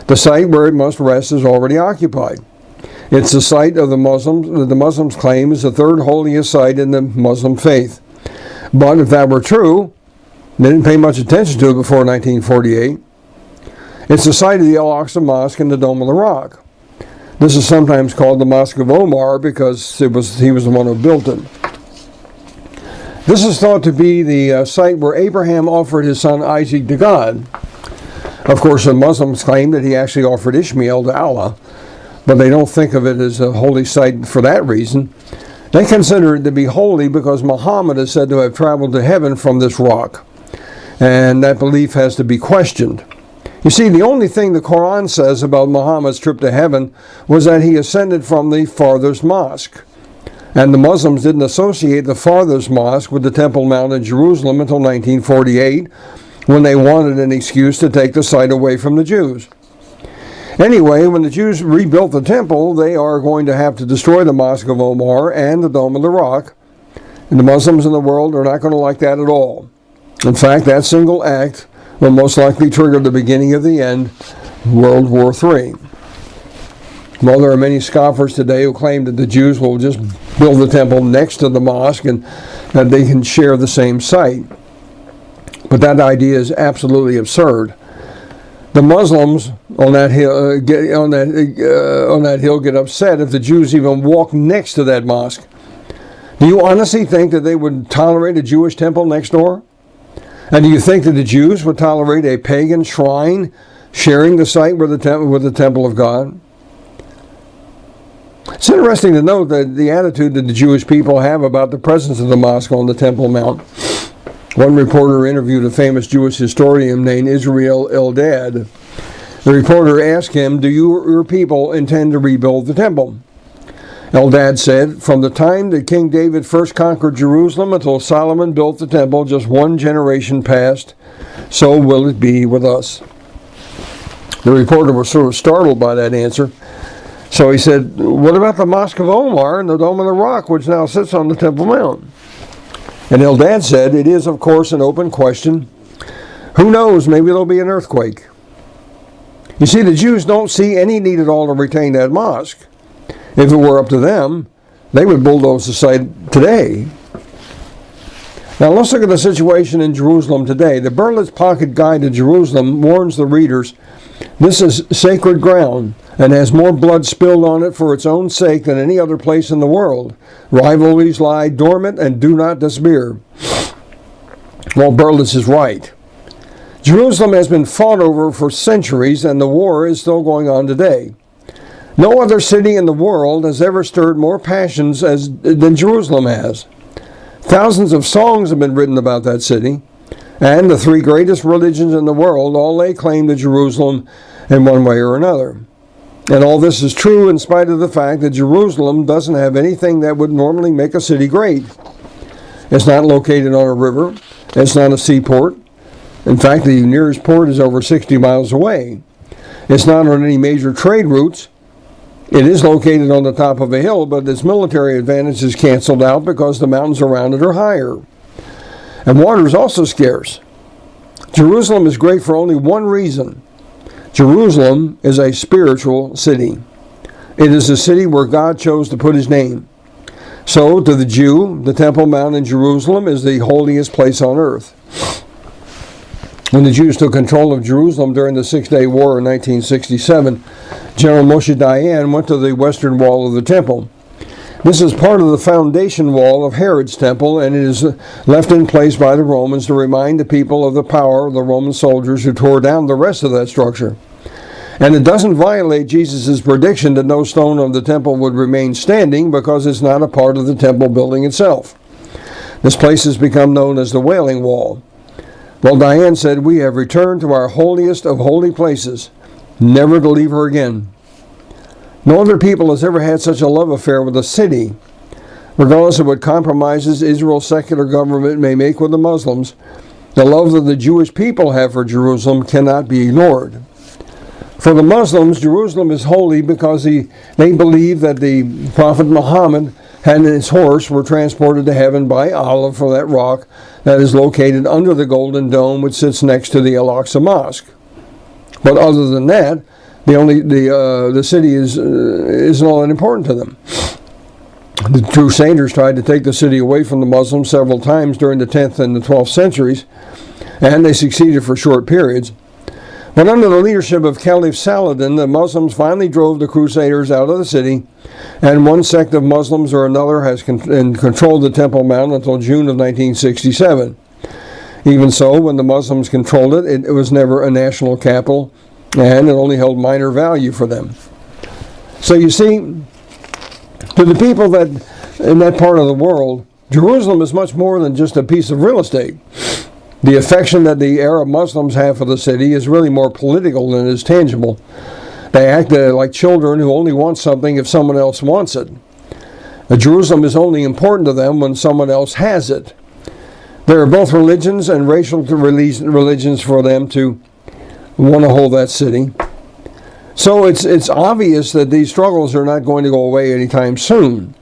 The site where it must rest is already occupied. It's the site of the Muslims that the Muslims claim is the third holiest site in the Muslim faith. But if that were true, they didn't pay much attention to it before 1948. It's the site of the Al-Aqsa Mosque and the Dome of the Rock. This is sometimes called the Mosque of Omar because he was the one who built it. This is thought to be the site where Abraham offered his son Isaac to God. Of course, the Muslims claim that he actually offered Ishmael to Allah, but they don't think of it as a holy site for that reason. They consider it to be holy because Muhammad is said to have traveled to heaven from this rock, and that belief has to be questioned. You see, the only thing the Quran says about Muhammad's trip to heaven was that he ascended from the farthest mosque. And the Muslims didn't associate the farthest mosque with the Temple Mount in Jerusalem until 1948, when they wanted an excuse to take the site away from the Jews. Anyway, when the Jews rebuilt the temple, they are going to have to destroy the Mosque of Omar and the Dome of the Rock. And the Muslims in the world are not going to like that at all. In fact, that single act will most likely trigger the beginning of the end, World War III. Well, there are many scoffers today who claim that the Jews will just build the temple next to the mosque and that they can share the same site. But that idea is absolutely absurd. The Muslims on that hill get upset if the Jews even walk next to that mosque. Do you honestly think that they would tolerate a Jewish temple next door? And do you think that the Jews would tolerate a pagan shrine sharing the site with the temple of God? It's interesting to note that the attitude that the Jewish people have about the presence of the mosque on the Temple Mount. One reporter interviewed a famous Jewish historian named Israel Eldad. The reporter asked him, "Do your people intend to rebuild the temple?" Eldad said, "From the time that King David first conquered Jerusalem until Solomon built the temple, just one generation passed. So will it be with us." The reporter was sort of startled by that answer. So he said, "What about the Mosque of Omar and the Dome of the Rock, which now sits on the Temple Mount?" And Eldad said, "It is, of course, an open question. Who knows, maybe there'll be an earthquake." You see, the Jews don't see any need at all to retain that mosque. If it were up to them, they would bulldoze the site today. Now let's look at the situation in Jerusalem today. The Berlitz Pocket Guide to Jerusalem warns the readers, this is sacred ground and has more blood spilled on it for its own sake than any other place in the world. Rivalries lie dormant and do not disappear. Well, Berlitz is right. Jerusalem has been fought over for centuries, and the war is still going on today. No other city in the world has ever stirred more passions than Jerusalem has. Thousands of songs have been written about that city, and the three greatest religions in the world all lay claim to Jerusalem in one way or another. And all this is true in spite of the fact that Jerusalem doesn't have anything that would normally make a city great. It's not located on a river. It's not a seaport. In fact, the nearest port is over 60 miles away. It's not on any major trade routes. It is located on the top of a hill, but its military advantage is canceled out because the mountains around it are higher. And water is also scarce. Jerusalem is great for only one reason. Jerusalem is a spiritual city. It is a city where God chose to put his name. So, to the Jew, the Temple Mount in Jerusalem is the holiest place on earth. When the Jews took control of Jerusalem during the Six-Day War in 1967, General Moshe Dayan went to the western wall of the temple. This is part of the foundation wall of Herod's temple, and it is left in place by the Romans to remind the people of the power of the Roman soldiers who tore down the rest of that structure. And it doesn't violate Jesus' prediction that no stone of the temple would remain standing because it's not a part of the temple building itself. This place has become known as the Wailing Wall. Well, Dayan said, "We have returned to our holiest of holy places, never to leave her again." No other people has ever had such a love affair with a city. Regardless of what compromises Israel's secular government may make with the Muslims, the love that the Jewish people have for Jerusalem cannot be ignored. For the Muslims, Jerusalem is holy because they believe that the Prophet Muhammad and his horse were transported to heaven by Allah from that rock that is located under the Golden Dome, which sits next to the Al-Aqsa Mosque. But other than that, the city isn't all that important to them. The Crusaders tried to take the city away from the Muslims several times during the 10th and the 12th centuries, and they succeeded for short periods. But under the leadership of Caliph Saladin, the Muslims finally drove the Crusaders out of the city, and one sect of Muslims or another has controlled the Temple Mount until June of 1967. Even so, when the Muslims controlled it, it was never a national capital, and it only held minor value for them. So you see, to the people that in that part of the world, Jerusalem is much more than just a piece of real estate. The affection that the Arab Muslims have for the city is really more political than it is tangible. They act like children who only want something if someone else wants it. Jerusalem is only important to them when someone else has it. There are both religions and racial religions for them to want to hold that city. So it's obvious that these struggles are not going to go away anytime soon.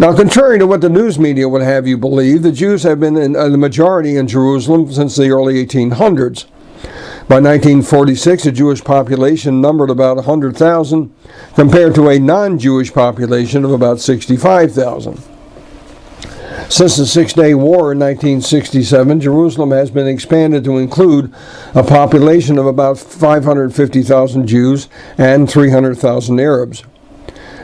Now, contrary to what the news media would have you believe, the Jews have been the majority in Jerusalem since the early 1800s. By 1946, the Jewish population numbered about 100,000, compared to a non-Jewish population of about 65,000. Since the Six-Day War in 1967, Jerusalem has been expanded to include a population of about 550,000 Jews and 300,000 Arabs.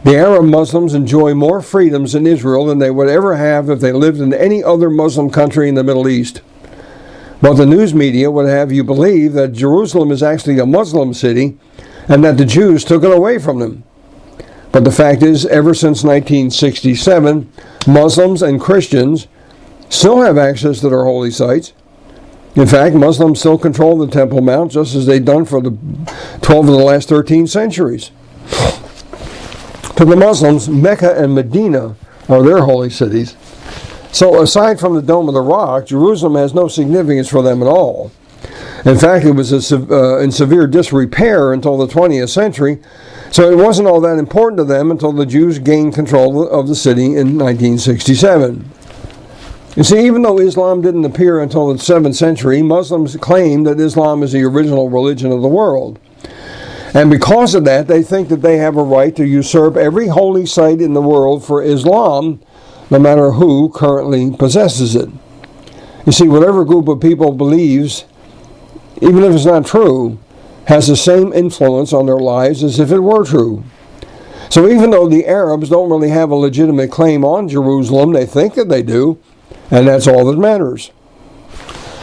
The Arab Muslims enjoy more freedoms in Israel than they would ever have if they lived in any other Muslim country in the Middle East. But the news media would have you believe that Jerusalem is actually a Muslim city and that the Jews took it away from them. But the fact is, ever since 1967, Muslims and Christians still have access to their holy sites. In fact, Muslims still control the Temple Mount, just as they've done for the 12 of the last 13 centuries. To the Muslims, Mecca and Medina are their holy cities. So aside from the Dome of the Rock, Jerusalem has no significance for them at all. In fact, it was in severe disrepair until the 20th century, so it wasn't all that important to them until the Jews gained control of the city in 1967. You see, even though Islam didn't appear until the 7th century, Muslims claim that Islam is the original religion of the world. And because of that, they think that they have a right to usurp every holy site in the world for Islam, no matter who currently possesses it. You see, whatever group of people believes, even if it's not true, has the same influence on their lives as if it were true. So even though the Arabs don't really have a legitimate claim on Jerusalem, they think that they do, and that's all that matters.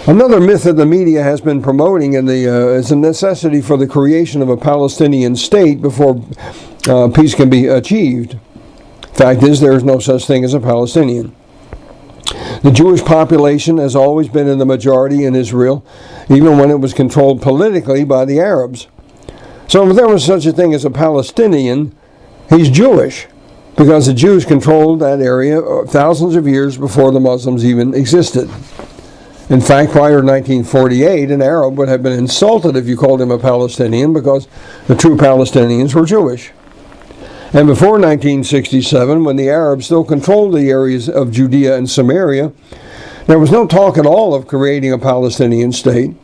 Another myth that the media has been promoting is the necessity for the creation of a Palestinian state before peace can be achieved. Fact is, there is no such thing as a Palestinian. The Jewish population has always been in the majority in Israel, even when it was controlled politically by the Arabs. So if there was such a thing as a Palestinian, he's Jewish, because the Jews controlled that area thousands of years before the Muslims even existed. In fact, prior to 1948, an Arab would have been insulted if you called him a Palestinian, because the true Palestinians were Jewish. And before 1967, when the Arabs still controlled the areas of Judea and Samaria, there was no talk at all of creating a Palestinian state.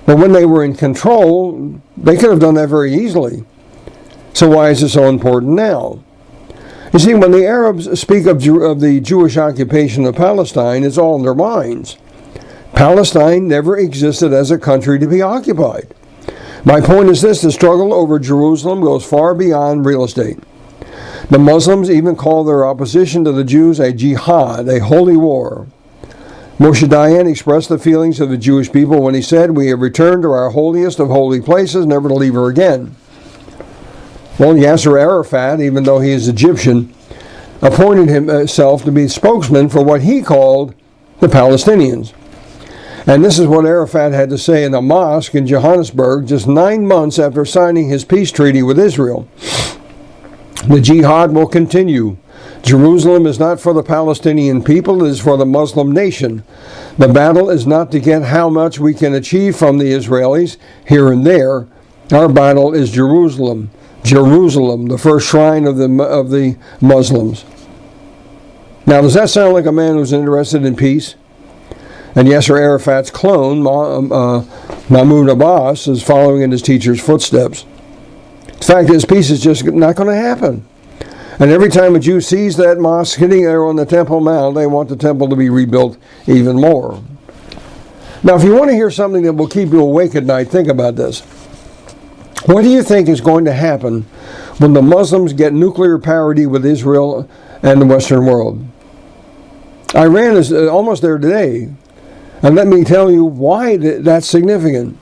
But when they were in control, they could have done that very easily. So why is it so important now? You see, when the Arabs speak of the Jewish occupation of Palestine, it's all in their minds. Palestine never existed as a country to be occupied. My point is this: the struggle over Jerusalem goes far beyond real estate. The Muslims even call their opposition to the Jews a jihad, a holy war. Moshe Dayan expressed the feelings of the Jewish people when he said, "We have returned to our holiest of holy places, never to leave her again." Well, Yasser Arafat, even though he is Egyptian, appointed himself to be spokesman for what he called the Palestinians. And this is what Arafat had to say in a mosque in Johannesburg just 9 months after signing his peace treaty with Israel. "The jihad will continue. Jerusalem is not for the Palestinian people, it is for the Muslim nation. The battle is not to get how much we can achieve from the Israelis here and there. Our battle is Jerusalem. Jerusalem, the first shrine of the Muslims." Now, does that sound like a man who's interested in peace? And Yasser Arafat's clone, Mahmoud Abbas, is following in his teacher's footsteps. The fact is, peace is just not going to happen. And every time a Jew sees that mosque sitting there on the Temple Mount, they want the temple to be rebuilt even more. Now, if you want to hear something that will keep you awake at night, think about this. What do you think is going to happen when the Muslims get nuclear parity with Israel and the Western world? Iran is almost there today. And let me tell you why that's significant.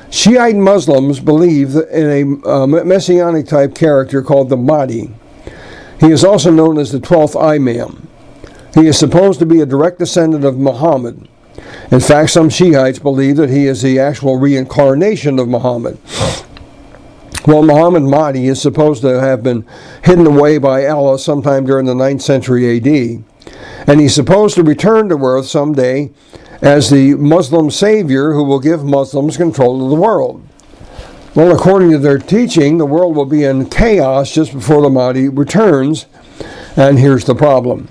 Shiite Muslims believe in a messianic type character called the Mahdi. He is also known as the 12th Imam. He is supposed to be a direct descendant of Muhammad. In fact, some Shiites believe that he is the actual reincarnation of Muhammad. Well, Muhammad Mahdi is supposed to have been hidden away by Allah sometime during the 9th century A.D. And he's supposed to return to earth someday as the Muslim savior who will give Muslims control of the world. Well, according to their teaching, the world will be in chaos just before the Mahdi returns. And here's the problem.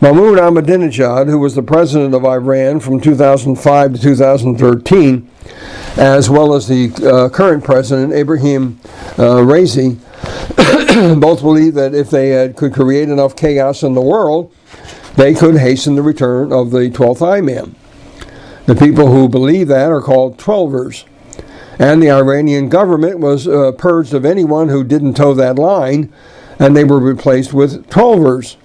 Mahmoud Ahmadinejad, who was the president of Iran from 2005 to 2013, as well as the current president, Ibrahim Raisi, both believe that if they could create enough chaos in the world, they could hasten the return of the 12th Imam. The people who believe that are called Twelvers. And the Iranian government was purged of anyone who didn't toe that line, and they were replaced with Twelvers.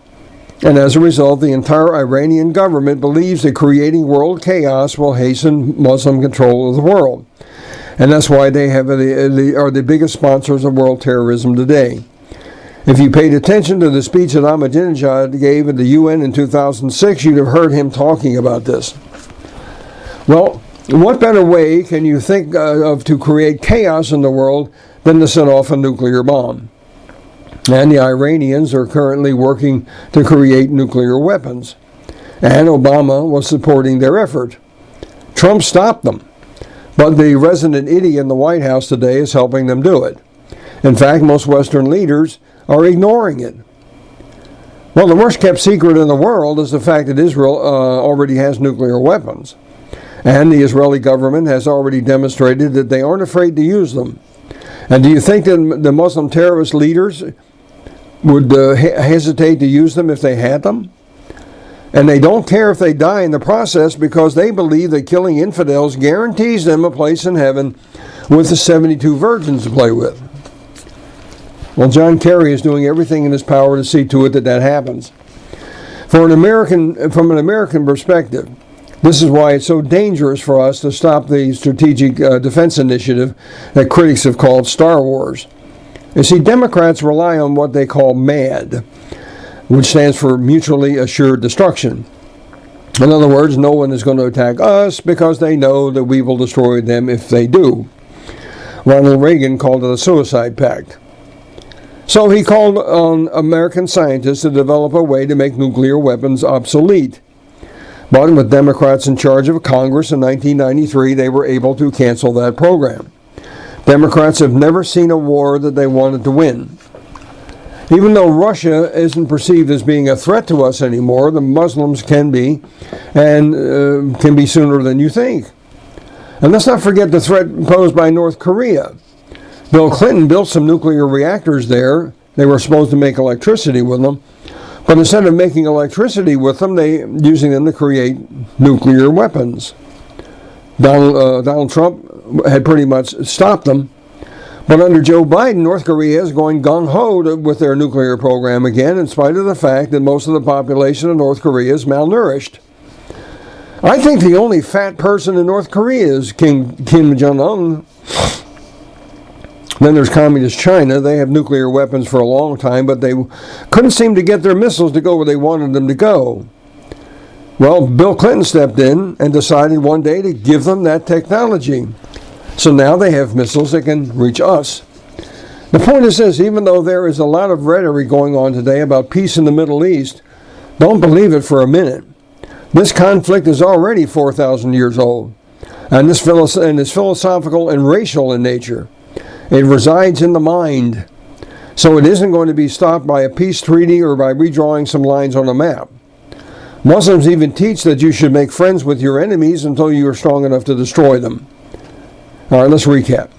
And as a result, the entire Iranian government believes that creating world chaos will hasten Muslim control of the world. And that's why they are the biggest sponsors of world terrorism today. If you paid attention to the speech that Ahmadinejad gave at the UN in 2006, you'd have heard him talking about this. Well, what better way can you think of to create chaos in the world than to set off a nuclear bomb? And the Iranians are currently working to create nuclear weapons. And Obama was supporting their effort. Trump stopped them. But the resident idiot in the White House today is helping them do it. In fact, most Western leaders are ignoring it. Well, the worst kept secret in the world is the fact that Israel already has nuclear weapons. And the Israeli government has already demonstrated that they aren't afraid to use them. And do you think that the Muslim terrorist leaders would hesitate to use them if they had them? And they don't care if they die in the process because they believe that killing infidels guarantees them a place in heaven with the 72 virgins to play with. Well, John Kerry is doing everything in his power to see to it that that happens. From an American perspective, this is why it's so dangerous for us to stop the strategic defense initiative that critics have called Star Wars. You see, Democrats rely on what they call MAD, which stands for Mutually Assured Destruction. In other words, no one is going to attack us because they know that we will destroy them if they do. Ronald Reagan called it a suicide pact. So he called on American scientists to develop a way to make nuclear weapons obsolete. But with Democrats in charge of Congress in 1993, they were able to cancel that program. Democrats have never seen a war that they wanted to win. Even though Russia isn't perceived as being a threat to us anymore, the Muslims can be, and can be sooner than you think. And let's not forget the threat posed by North Korea. Bill Clinton built some nuclear reactors there. They were supposed to make electricity with them. But instead of making electricity with them, they using them to create nuclear weapons. Donald Trump had pretty much stopped them. But under Joe Biden, North Korea is going gung-ho with their nuclear program again, in spite of the fact that most of the population of North Korea is malnourished. I think the only fat person in North Korea is Kim Jong-un. Then there's Communist China. They have nuclear weapons for a long time, but they couldn't seem to get their missiles to go where they wanted them to go. Well, Bill Clinton stepped in and decided one day to give them that technology. So now they have missiles that can reach us. The point is this: even though there is a lot of rhetoric going on today about peace in the Middle East, don't believe it for a minute. This conflict is already 4,000 years old, and is philosophical and racial in nature. It resides in the mind, so it isn't going to be stopped by a peace treaty or by redrawing some lines on a map. Muslims even teach that you should make friends with your enemies until you are strong enough to destroy them. All right, let's recap.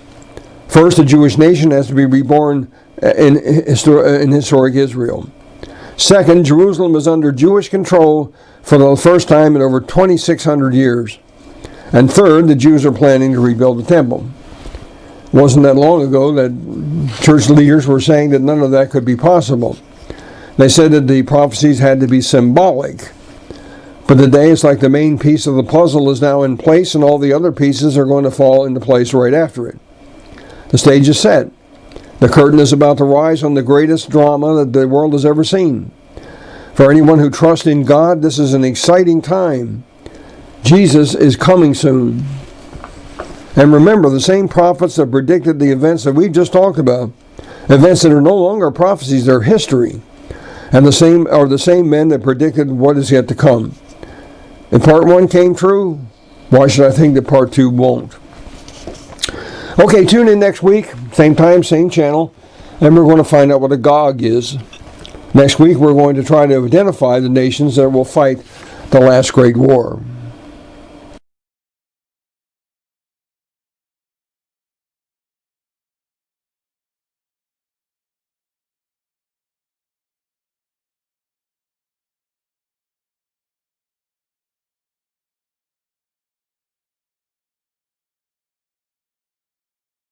First, the Jewish nation has to be reborn in historic Israel. Second, Jerusalem is under Jewish control for the first time in over 2,600 years. And third, the Jews are planning to rebuild the temple. It wasn't that long ago that church leaders were saying that none of that could be possible. They said that the prophecies had to be symbolic. But today it's like the main piece of the puzzle is now in place, and all the other pieces are going to fall into place right after it. The stage is set. The curtain is about to rise on the greatest drama that the world has ever seen. For anyone who trusts in God, this is an exciting time. Jesus is coming soon. And remember, the same prophets that predicted the events that we've just talked about, events that are no longer prophecies, they're history. And the same men that predicted what is yet to come. If part 1 came true, why should I think that part 2 won't? Okay, tune in next week, same time, same channel, and we're going to find out what a Gog is. Next week, we're going to try to identify the nations that will fight the last great war.